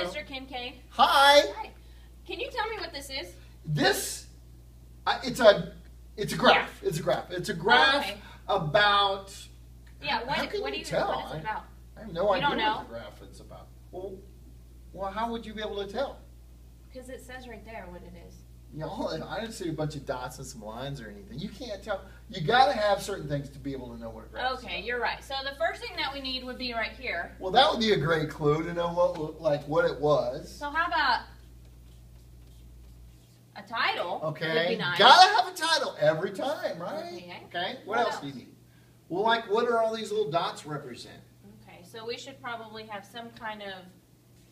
Mr. Kincaid. Hi. Hi. Can you tell me what this is? This, it's a graph. It's a graph. It's a graph Okay. about. Yeah. How can What you is tell? it about? I have no idea don't know? what the graph is about. Well, how would you be able to tell? Because it says right there what it is. You know, I didn't see a bunch of dots and some lines or anything. You can't tell. You got to have certain things to be able to know what a graph is. Okay, you're right. So the first thing that we need would be right here. Well, that would be a great clue to know what it was. So how about a title? Okay. Would be nice. Gotta have a title every time, right? Okay. Okay. What else do you need? Well, like, what do all these little dots represent? Okay, so we should probably have some kind of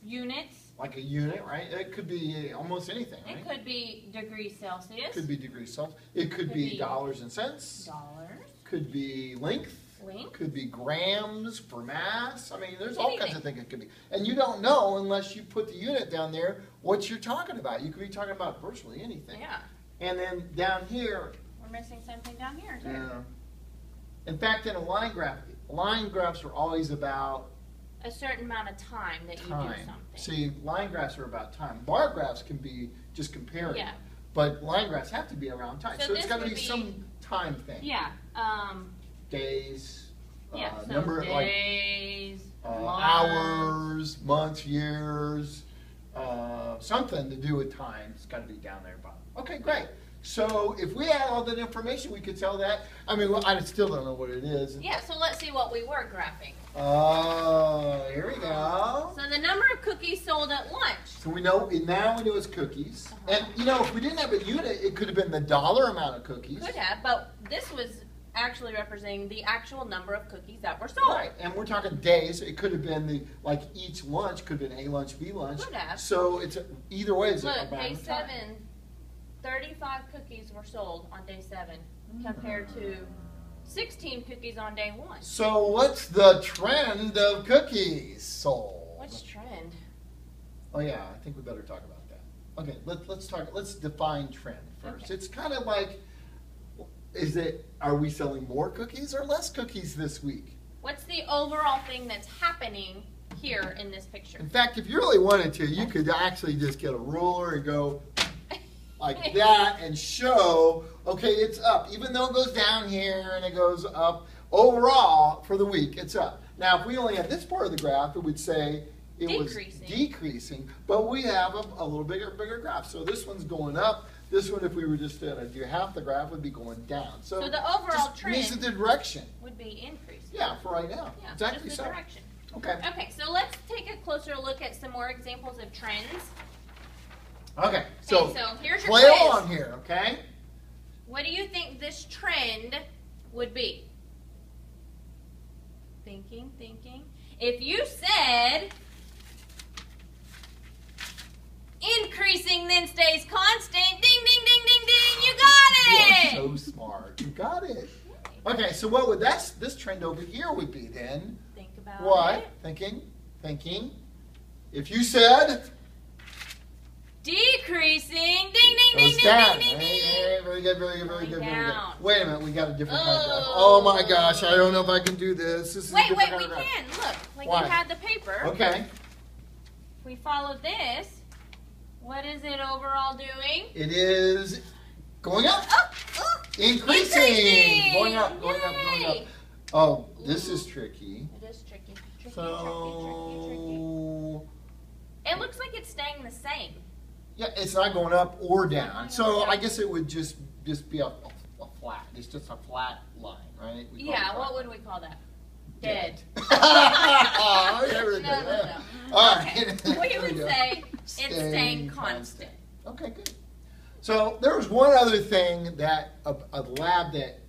units. Like a unit, right? It could be almost anything, right? It could be degrees Celsius. It could be degrees Celsius. It could be dollars and cents. Dollars. Could be length. Length. Could be grams for mass. I mean, there's all kinds Anything. of things it could be. And you don't know unless you put the unit down there what you're talking about. You could be talking about virtually anything. Yeah. And then down here, We're missing something down here too. in fact, in a line graph, line graphs are always about A certain amount of time that you do time. something. See, line graphs are about time. Bar graphs can be just comparing. Yeah. But line graphs have to be around time. So So it's this got to would be be- some time thing. Yeah. Days, Yeah. So number like days, months. hours, months, years, something to do with time. It's got to be down there, Bob. Okay, great. So if we had all that information, we could tell that. I mean, well, I still don't know what it is. Yeah. So let's see what we were graphing. Oh, here we go. So the number of cookies sold at lunch. So now we know it's cookies. And, you know, if we didn't have a unit, it could have been the dollar amount of cookies. Could have, but this was actually representing the actual number of cookies that were sold. Right, and we're talking days. It could have been like each lunch could have been A lunch, B lunch. Could have. So it's either way. It's Look, about day the time. 7, 35 cookies were sold on day 7 compared to 16 cookies on day 1. So what's the trend of cookies sold? What's trend? Oh yeah, I think we better talk about that. Okay, let's talk. Let's define trend first. Okay. It's kind of like, are we selling more cookies or less cookies this week? What's the overall thing that's happening here in this picture? In fact, if you really wanted to, you could actually just get a ruler and go like that and show, okay, it's up. Even though it goes down here and it goes up, overall for the week, it's up. Now, if we only had this part of the graph, it would say it was decreasing, but we have a little bigger graph. So this one's going up. This one, if we were just to do half the graph, would be going down. So the overall just trend means the direction. would be increasing. Yeah, for right now. Yeah, Exactly just the so. direction. Okay. Okay, so let's take a closer look at some more examples of trends. Okay, so, Okay, so here's your play quiz. along here, okay? What do you think this trend would be? Thinking. If you said increasing then stays constant, ding, ding, ding, ding, ding, you got it! You are so smart. You got it. Okay, so what would this trend over here would be then? Think about What? it. Thinking. If you said Decreasing, ding, ding, ding, goes ding, down. ding, ding, Hey, ding. hey, very good, very good, very good, very good. Down. Wait a minute, we got a different kind of graph. Oh. Oh my gosh, I don't know if I can do this. This is a Wait, different we kind of graph. can. Look, like Why? you had the paper. Okay. If we follow this, what is it overall doing? It is going up. Up, Increasing. Going up, going Yay. up. Oh, this is tricky. It is tricky. Tricky. So, It looks like it's staying the same. yeah, it's not going up or down. going So up. I guess it would just be a flat. It's just a flat line, right? We call it Yeah, flat. what would we call that? Dead. Oh, yeah, really No, good. no, no. All Okay. right. We There would go. say it's staying constant. Okay, good. So there was one other thing that a lab that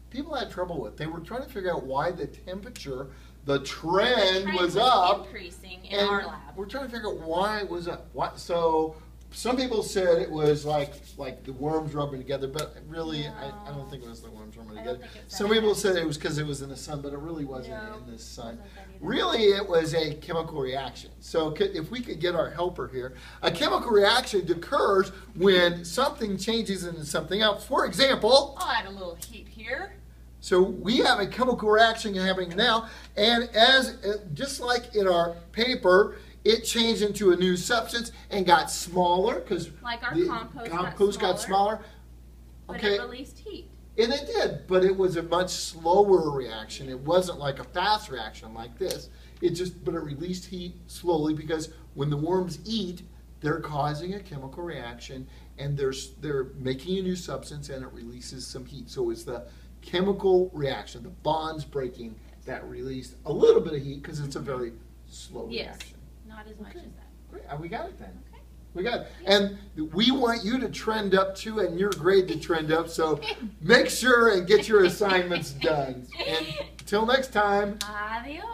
people had trouble with. They were trying to figure out why the temperature, the trend was up, increasing in and our lab. we're trying to figure out why it was up. So some people said it was like the worms rubbing together, but really, I don't think it was the worms rubbing I don't together. think it's Some that. people said it was because it was in the sun, but it really wasn't No, in the sun. wasn't that either. Really, it was a chemical reaction. So if we could get our helper here, a chemical reaction occurs when something changes into something else. For example, I'll add a little heat here. so we have a chemical reaction happening now, and just like in our paper, it changed into a new substance and got smaller because Like our the compost got smaller. But Okay, it released heat. and it did, but it was a much slower reaction. It wasn't like a fast reaction like this. But it released heat slowly because when the worms eat, they're causing a chemical reaction and they're making a new substance and it releases some heat. So it's the chemical reaction, the bonds breaking that released a little bit of heat because it's a very slow Yes. reaction. Not as much Okay. as that. Great, we got it then. Okay. We got it. And we want you to trend up too and your grade to trend up. So make sure and get your assignments done. And until next time. Adios.